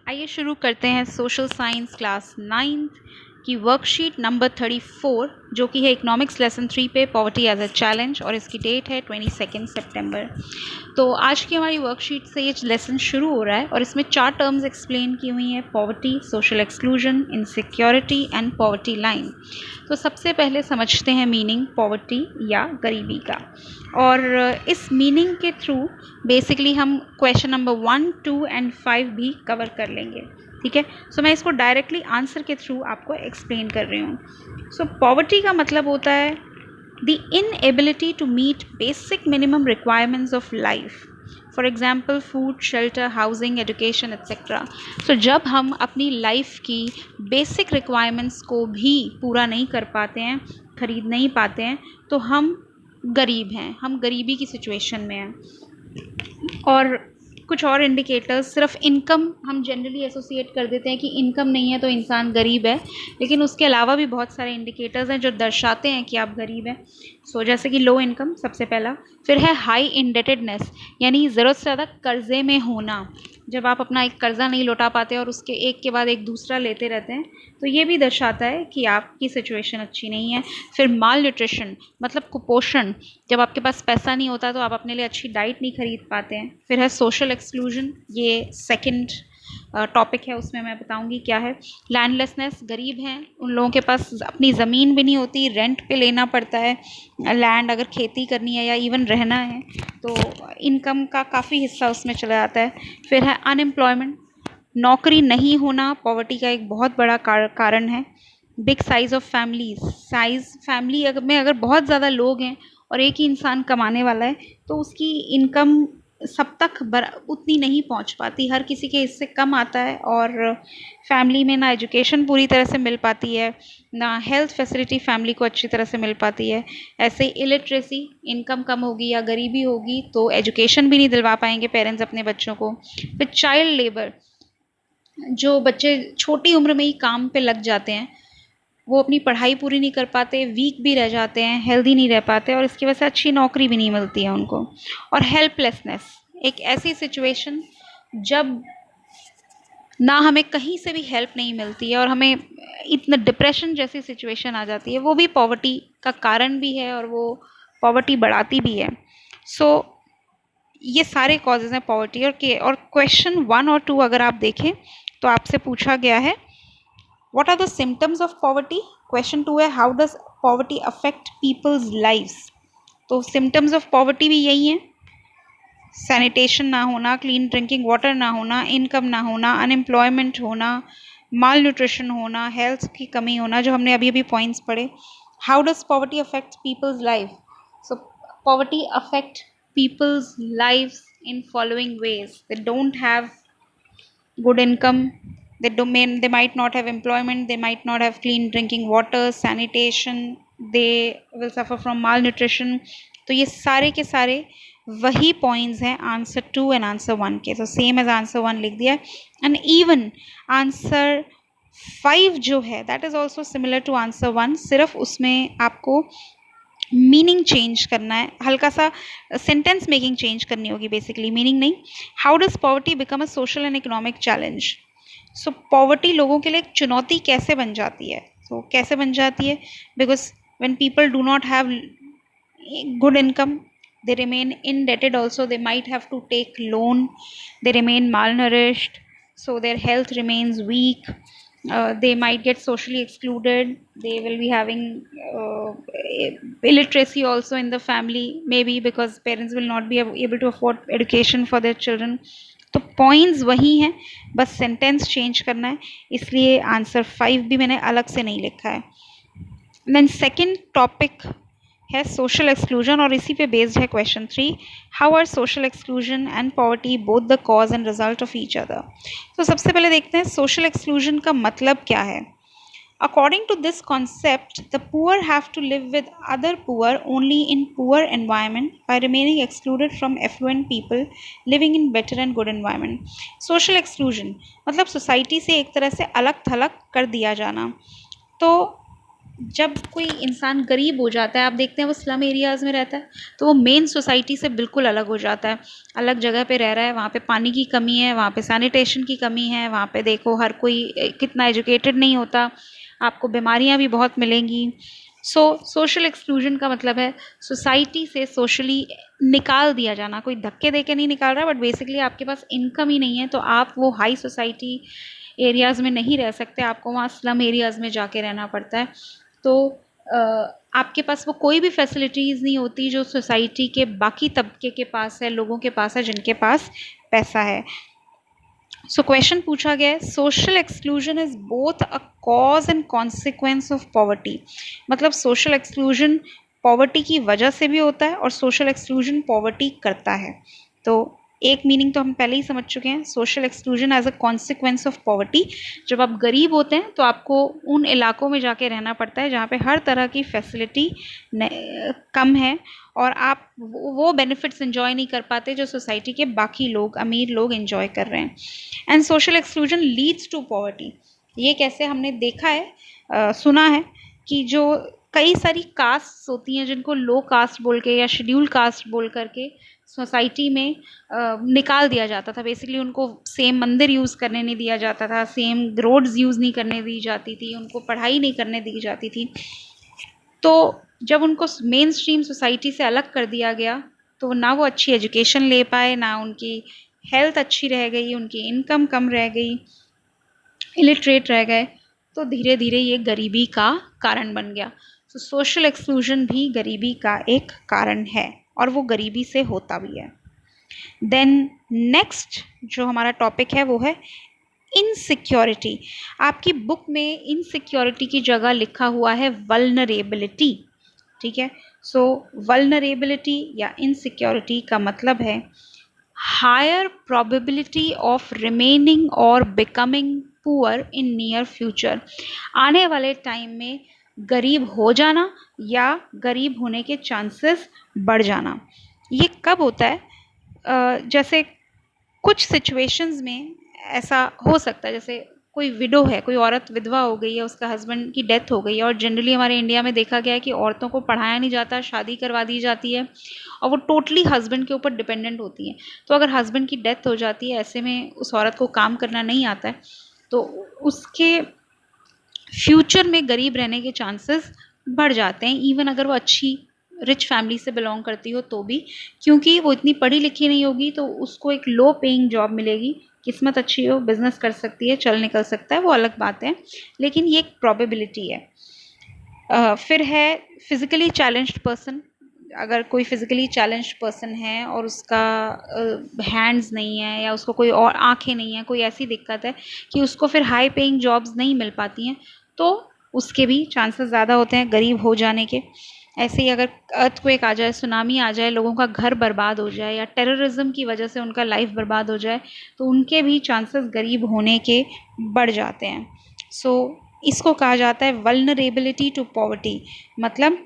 आइए शुरू करते हैं सोशल साइंस क्लास 9th की वर्कशीट नंबर 34 जो कि है इकोनॉमिक्स लेसन 3 पे पॉवर्टी एज अ चैलेंज और इसकी डेट है 22 सितंबर। तो आज की हमारी वर्कशीट से ये लेसन शुरू हो रहा है और इसमें 4 टर्म्स एक्सप्लेन की हुई हैं: poverty, social exclusion, insecurity and poverty line. तो सबसे पहले समझते हैं मीनिंग पॉवर्टी या गरीबी का, और इस मीनिंग के थ्रू बेसिकली हम क्वेश्चन नंबर 1, 2 एंड 5 भी कवर कर लेंगे। ठीक है, सो मैं इसको डायरेक्टली आंसर के थ्रू आपको एक्सप्लेन कर रही हूँ। सो पॉवर्टी का मतलब होता है the inability to meet basic minimum requirements of life, for example food, shelter, housing, education etcetera. So जब हम अपनी लाइफ की बेसिक रिक्वायरमेंट्स को भी पूरा नहीं कर पाते हैं, खरीद नहीं पाते हैं, तो हम गरीब हैं, हम गरीबी की सिचुएशन में हैं। और कुछ और इंडिकेटर्स, सिर्फ इनकम हम जनरली एसोसिएट कर देते हैं कि इनकम नहीं है तो इंसान गरीब है, लेकिन उसके अलावा भी बहुत सारे इंडिकेटर्स हैं जो दर्शाते हैं कि आप गरीब हैं। सो जैसे कि लो इनकम सबसे पहला, फिर है हाई इंडेटेडनेस यानी ज़रूरत से ज़्यादा कर्जे में होना। जब आप अपना एक कर्ज़ा नहीं लौटा पाते और उसके एक के बाद एक दूसरा लेते रहते हैं, तो ये भी दर्शाता है कि आपकी सिचुएशन अच्छी नहीं है। फिर माल न्यूट्रिशन मतलब कुपोषण, जब आपके पास पैसा नहीं होता तो आप अपने लिए अच्छी डाइट नहीं खरीद पाते हैं। फिर है सोशल एक्सक्लूजन, ये सेकंड टॉपिक है, उसमें मैं बताऊंगी क्या है। लैंडलेसनेस, गरीब हैं, उन लोगों के पास अपनी ज़मीन भी नहीं होती, रेंट पे लेना पड़ता है लैंड अगर खेती करनी है या इवन रहना है, तो इनकम का काफ़ी हिस्सा उसमें चला जाता है। फिर है अनएम्प्लॉयमेंट, नौकरी नहीं होना पॉवर्टी का एक बहुत बड़ा कारण है। Big size of families, family अगर बहुत ज़्यादा लोग हैं और एक ही इंसान कमाने वाला है, तो उसकी इनकम सब तक उतनी नहीं पहुंच पाती, हर किसी के इससे कम आता है, और फैमिली में ना एजुकेशन पूरी तरह से मिल पाती है, ना हेल्थ फैसिलिटी फैमिली को अच्छी तरह से मिल पाती है। ऐसे ही इलिटरेसी, इनकम कम होगी या गरीबी होगी तो एजुकेशन भी नहीं दिलवा पाएंगे पेरेंट्स अपने बच्चों को। फिर चाइल्ड लेबर, जो बच्चे छोटी उम्र में ही काम पे लग जाते हैं, वो अपनी पढ़ाई पूरी नहीं कर पाते, वीक भी रह जाते हैं, हेल्दी नहीं रह पाते, और इसकी वजह से अच्छी नौकरी भी नहीं मिलती है उनको। और हेल्पलेसनेस, एक ऐसी सिचुएशन जब ना हमें कहीं से भी हेल्प नहीं मिलती है और हमें इतना डिप्रेशन जैसी सिचुएशन आ जाती है, वो भी पॉवर्टी का कारण भी है और वो पॉवर्टी बढ़ाती भी है। सो ये सारे कॉजेज़ हैं पॉवर्टी। और क्वेश्चन 1 और 2 अगर आप देखें तो आपसे पूछा गया है What are the symptoms of poverty? Question 2 है how does poverty affect people's lives? तो symptoms of poverty भी यही हैं: सैनिटेशन ना होना, क्लीन ड्रिंकिंग वाटर ना होना, इनकम ना होना, अनएम्प्लॉयमेंट होना, माल न्यूट्रिशन होना, हेल्थ की कमी होना, जो हमने अभी अभी पॉइंट्स पढ़े। How does poverty affect people's life? So poverty affect people's life in following veg: they don't have good income, they might not have employment, they might not have clean drinking water, sanitation, they will suffer from malnutrition। तो ये सारे के सारे वही points हैं answer 2 and answer 1 के, तो same as answer 1 लिख दिया। एंड इवन आंसर 5 जो है that is also similar to answer 1, सिर्फ उसमें आपको मीनिंग चेंज करना है, हल्का सा सेंटेंस मेकिंग चेंज करनी होगी, बेसिकली मीनिंग नहीं। How does poverty become a social and economic challenge? So poverty लोगों के लिए एक चुनौती कैसे बन जाती है? तो कैसे बन जाती है? Because when people do not have good income, they remain indebted also, they might have to take loan, they remain malnourished, so their health remains weak, they might get socially excluded, they will be having illiteracy also in the family, maybe because parents will not be able to afford education for their children। तो points वही हैं, बस sentence change करना है, इसलिए answer 5 भी मैंने अलग से नहीं लिखा है। देन सेकेंड टॉपिक है सोशल एक्सक्लूजन, और इसी पे बेस्ड है question 3, how are social exclusion and poverty both the cause and result of each other? तो सबसे पहले देखते हैं सोशल एक्सक्लूजन का मतलब क्या है। According to this concept, the poor have to live with other poor only in poor environment by remaining excluded from affluent people living in better and good environment. Social exclusion मतलब society से एक तरह से अलग थलग कर दिया जाना। तो जब कोई इंसान गरीब हो जाता है, आप देखते हैं वो स्लम एरियाज़ में रहता है, तो वो मेन सोसाइटी से बिल्कुल अलग हो जाता है, अलग जगह पे रह रहा है, वहाँ पे पानी की कमी है, वहाँ पे सैनिटेशन की कमी है, वहाँ पे देखो हर कोई कितना एजुकेटेड नहीं होता, आपको बीमारियाँ भी बहुत मिलेंगी। सोशल एक्सक्लूजन का मतलब है सोसाइटी से सोशली निकाल दिया जाना। कोई धक्के दे के नहीं निकाल रहा, बट बेसिकली आपके पास इनकम ही नहीं है तो आप वो हाई सोसाइटी एरियाज़ में नहीं रह सकते, आपको वहाँ स्लम एरियाज़ में जाके रहना पड़ता है। तो आपके पास वो कोई भी फैसिलिटीज़ नहीं होती जो सोसाइटी के बाकी तबके के पास है, लोगों के पास है जिनके पास पैसा है। सो क्वेश्चन पूछा गया है, social exclusion is both a cause and consequence of poverty. मतलब सोशल एक्सक्लूजन पॉवर्टी की वजह से भी होता है और सोशल एक्सक्लूजन पॉवर्टी करता है। तो एक मीनिंग तो हम पहले ही समझ चुके हैं, social exclusion as a consequence of poverty. जब आप गरीब होते हैं तो आपको उन इलाकों में जाके रहना पड़ता है जहाँ पे हर तरह की फैसिलिटी कम है और आप वो बेनिफिट्स एंजॉय नहीं कर पाते जो सोसाइटी के बाकी लोग, अमीर लोग एंजॉय कर रहे हैं। And social exclusion leads to poverty. ये कैसे, हमने देखा है, सुना है कि जो कई सारी कास्ट होती हैं जिनको लो कास्ट बोल के या शेड्यूल कास्ट बोल करके सोसाइटी में निकाल दिया जाता था। बेसिकली उनको सेम मंदिर यूज़ करने नहीं दिया जाता था, सेम रोड्स यूज़ नहीं करने दी जाती थी, उनको पढ़ाई नहीं करने दी जाती थी। तो जब उनको मेन स्ट्रीम सोसाइटी से अलग कर दिया गया तो ना वो अच्छी एजुकेशन ले पाए, ना उनकी हेल्थ अच्छी रह गई, उनकी इनकम कम रह गई, इलिटरेट रह गए, तो धीरे धीरे ये गरीबी का कारण बन गया। तो सोशल एक्सक्लूजन भी गरीबी का एक कारण है और वो गरीबी से होता भी है। देन नेक्स्ट जो हमारा टॉपिक है वो है इनसिक्योरिटी। आपकी बुक में इनसिक्योरिटी की जगह लिखा हुआ है वल्नरेबिलिटी, ठीक है। सो वल्नरेबिलिटी या इनसिक्योरिटी का मतलब है हायर प्रोबेबिलिटी ऑफ रिमेनिंग और becoming poor in near future. आने वाले टाइम में गरीब हो जाना या गरीब होने के चांसेस बढ़ जाना। ये कब होता है? जैसे कुछ सिचुएशंस में ऐसा हो सकता है, जैसे कोई विडो है, कोई औरत विधवा हो गई है, उसका हस्बैंड की डेथ हो गई है और जनरली हमारे इंडिया में देखा गया है कि औरतों को पढ़ाया नहीं जाता, शादी करवा दी जाती है और वो टोटली हस्बैंड के ऊपर डिपेंडेंट होती हैं। तो अगर हस्बैंड की डेथ हो जाती है, ऐसे में उस औरत को काम करना नहीं आता है, तो उसके फ्यूचर में गरीब रहने के चांसेस बढ़ जाते हैं, इवन अगर वो अच्छी रिच फैमिली से बिलोंग करती हो तो भी, क्योंकि वो इतनी पढ़ी लिखी नहीं होगी तो उसको एक लो पेइंग जॉब मिलेगी। किस्मत अच्छी हो, बिजनेस कर सकती है, चल निकल सकता है, वो अलग बात है, लेकिन ये एक प्रोबेबिलिटी है। फिर है फिज़िकली चैलेंज्ड पर्सन। अगर कोई फिज़िकली चैलेंज्ड पर्सन है और उसका हैंड्स नहीं है या उसको कोई और आँखें नहीं है, कोई ऐसी दिक्कत है कि उसको फिर हाई पेइंग जॉब्स नहीं मिल पाती हैं, तो उसके भी चांसेस ज़्यादा होते हैं गरीब हो जाने के। ऐसे ही अगर अर्थक्वेक आ जाए, सुनामी आ जाए, लोगों का घर बर्बाद हो जाए या टेररिज्म की वजह से उनका लाइफ बर्बाद हो जाए, तो उनके भी चांसेस गरीब होने के बढ़ जाते हैं। सो इसको कहा जाता है वल्नरेबिलिटी टू पॉवर्टी। मतलब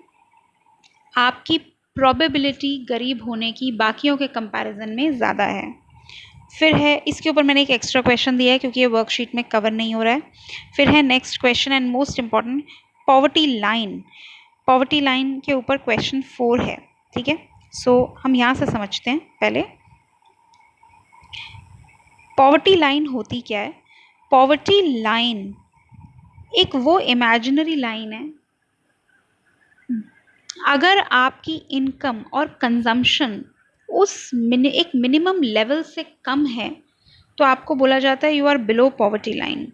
आपकी प्रोबेबिलिटी गरीब होने की बाकियों के कंपैरिजन में ज़्यादा है। फिर है, इसके ऊपर मैंने एक एक्स्ट्रा क्वेश्चन दिया है क्योंकि ये वर्कशीट में कवर नहीं हो रहा है। फिर है next question and most important, poverty line. Poverty line के ऊपर क्वेश्चन 4 है, ठीक है। सो हम यहाँ से समझते हैं पहले पॉवर्टी लाइन होती क्या है। पॉवर्टी लाइन एक वो इमेजिनरी लाइन है, अगर आपकी इनकम और कंजम्पशन उस एक मिनिमम लेवल से कम है तो आपको बोला जाता है you are below poverty line.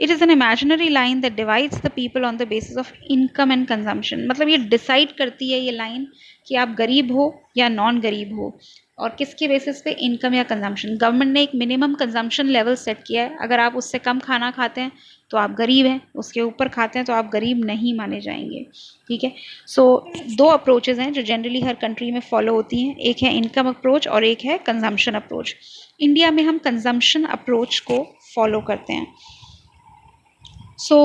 It is an imaginary line that divides the people on the basis of income and consumption. मतलब ये डिसाइड करती है ये लाइन कि आप गरीब हो या नॉन गरीब हो, और किसके बेसिस पे, इनकम या कंजम्पशन। गवर्नमेंट ने एक मिनिमम कंजम्पशन लेवल सेट किया है, अगर आप उससे कम खाना खाते हैं तो आप गरीब हैं, उसके ऊपर खाते हैं तो आप गरीब नहीं माने जाएंगे, ठीक है। सो 2 अप्रोचेज़ हैं जो जनरली हर कंट्री में फॉलो होती हैं, एक है इनकम अप्रोच और एक है कंजम्पशन अप्रोच। इंडिया में हम कंजम्पशन अप्रोच को फॉलो करते हैं। सो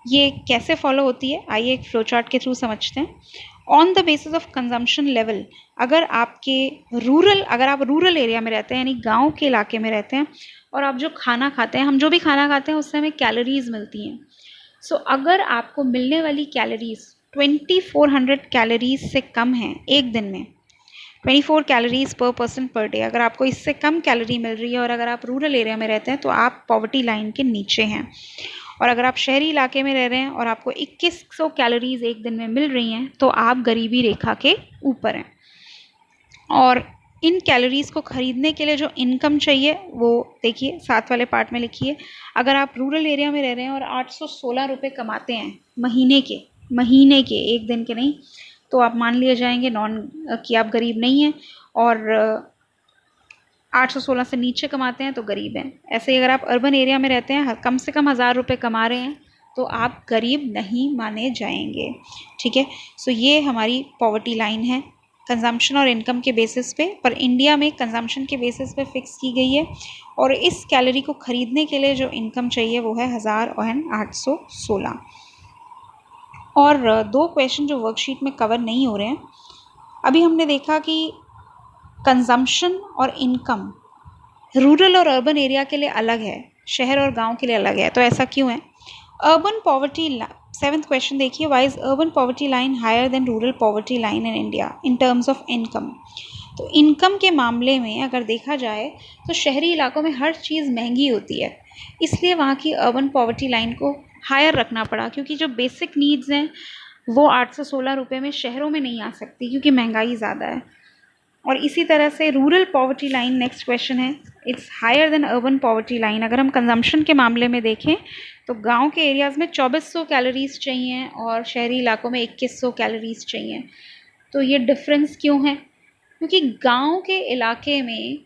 ये कैसे फॉलो होती है, आइए एक फ्लो चार्ट के थ्रू समझते हैं। On the basis of consumption level, अगर आप रूरल एरिया में रहते हैं यानी गांव के इलाके में रहते हैं और आप जो खाना खाते हैं, हम जो भी खाना खाते हैं उससे हमें कैलोरीज मिलती हैं। सो अगर आपको मिलने वाली कैलोरीज 2400 कैलोरीज से कम है एक दिन में, 24 कैलोरीज पर पर्सन पर डे, अगर आपको इससे कम कैलोरी मिल रही है और अगर आप रूरल एरिया में रहते हैं तो आप पॉवर्टी लाइन के नीचे हैं, और अगर आप शहरी इलाके में रह रहे हैं और आपको 2100 कैलोरीज एक दिन में मिल रही हैं तो आप गरीबी रेखा के ऊपर हैं। और इन कैलोरीज को खरीदने के लिए जो इनकम चाहिए वो देखिए साथ वाले पार्ट में लिखिए। अगर आप रूरल एरिया में रह रहे हैं और 816 रुपये कमाते हैं महीने के, एक दिन के नहीं, तो आप मान लिए जाएंगे कि आप गरीब नहीं हैं, और 816 से नीचे कमाते हैं तो गरीब हैं। ऐसे ही अगर आप अर्बन एरिया में रहते हैं, कम से कम 1000 रुपये कमा रहे हैं, तो आप गरीब नहीं माने जाएंगे। ठीक है, सो ये हमारी पॉवर्टी लाइन है कंजम्पशन और इनकम के बेसिस पे, पर इंडिया में कंजम्पशन के बेसिस पे फिक्स की गई है, और इस कैलोरी को ख़रीदने के लिए जो इनकम चाहिए वो है 1816। और 2 क्वेश्चन जो वर्कशीट में कवर नहीं हो रहे हैं। अभी हमने देखा कि कंजम्पशन और इनकम रूरल और अर्बन एरिया के लिए अलग है, शहर और गांव के लिए अलग है। तो ऐसा क्यों है? अर्बन पॉवर्टी, 7th क्वेश्चन देखिए, why is urban poverty line higher than rural poverty line in India in terms of income. तो इनकम के मामले में अगर देखा जाए तो शहरी इलाकों में हर चीज़ महंगी होती है, इसलिए वहाँ की अर्बन पॉवर्टी लाइन को हायर रखना पड़ा, क्योंकि जो बेसिक नीड्स हैं वो 816 रुपये में शहरों में नहीं आ सकती क्योंकि महंगाई ज़्यादा है। और इसी तरह से rural poverty line, next question है, it's higher than urban poverty line. अगर हम कंजम्पशन के मामले में देखें तो गांव के एरियाज़ में 2400 कैलोरीज चाहिए और शहरी इलाकों में 2100 कैलोरीज चाहिए। तो ये डिफरेंस क्यों है? क्योंकि गांव के इलाके में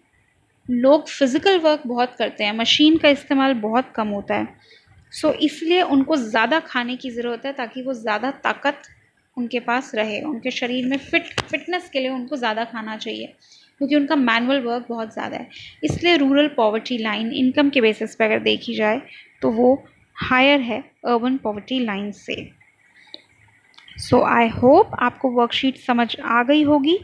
लोग फिज़िकल वर्क बहुत करते हैं, मशीन का इस्तेमाल बहुत कम होता है, सो इसलिए उनको ज़्यादा खाने की ज़रूरत है ताकि वो ज़्यादा ताकत उनके पास रहे, उनके शरीर में फिटनेस के लिए उनको ज़्यादा खाना चाहिए क्योंकि उनका मैनुअल वर्क बहुत ज़्यादा है। इसलिए रूरल पॉवर्टी लाइन इनकम के बेसिस पे अगर देखी जाए तो वो हायर है अर्बन पॉवर्टी लाइन से। सो आई होप आपको वर्कशीट समझ आ गई होगी।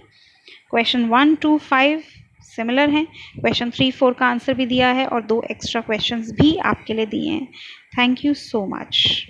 क्वेश्चन 1 to 5 सिमिलर हैं, क्वेश्चन 3, 4 का आंसर भी दिया है और 2 एक्स्ट्रा क्वेश्चंस भी आपके लिए दिए हैं। Thank you so much.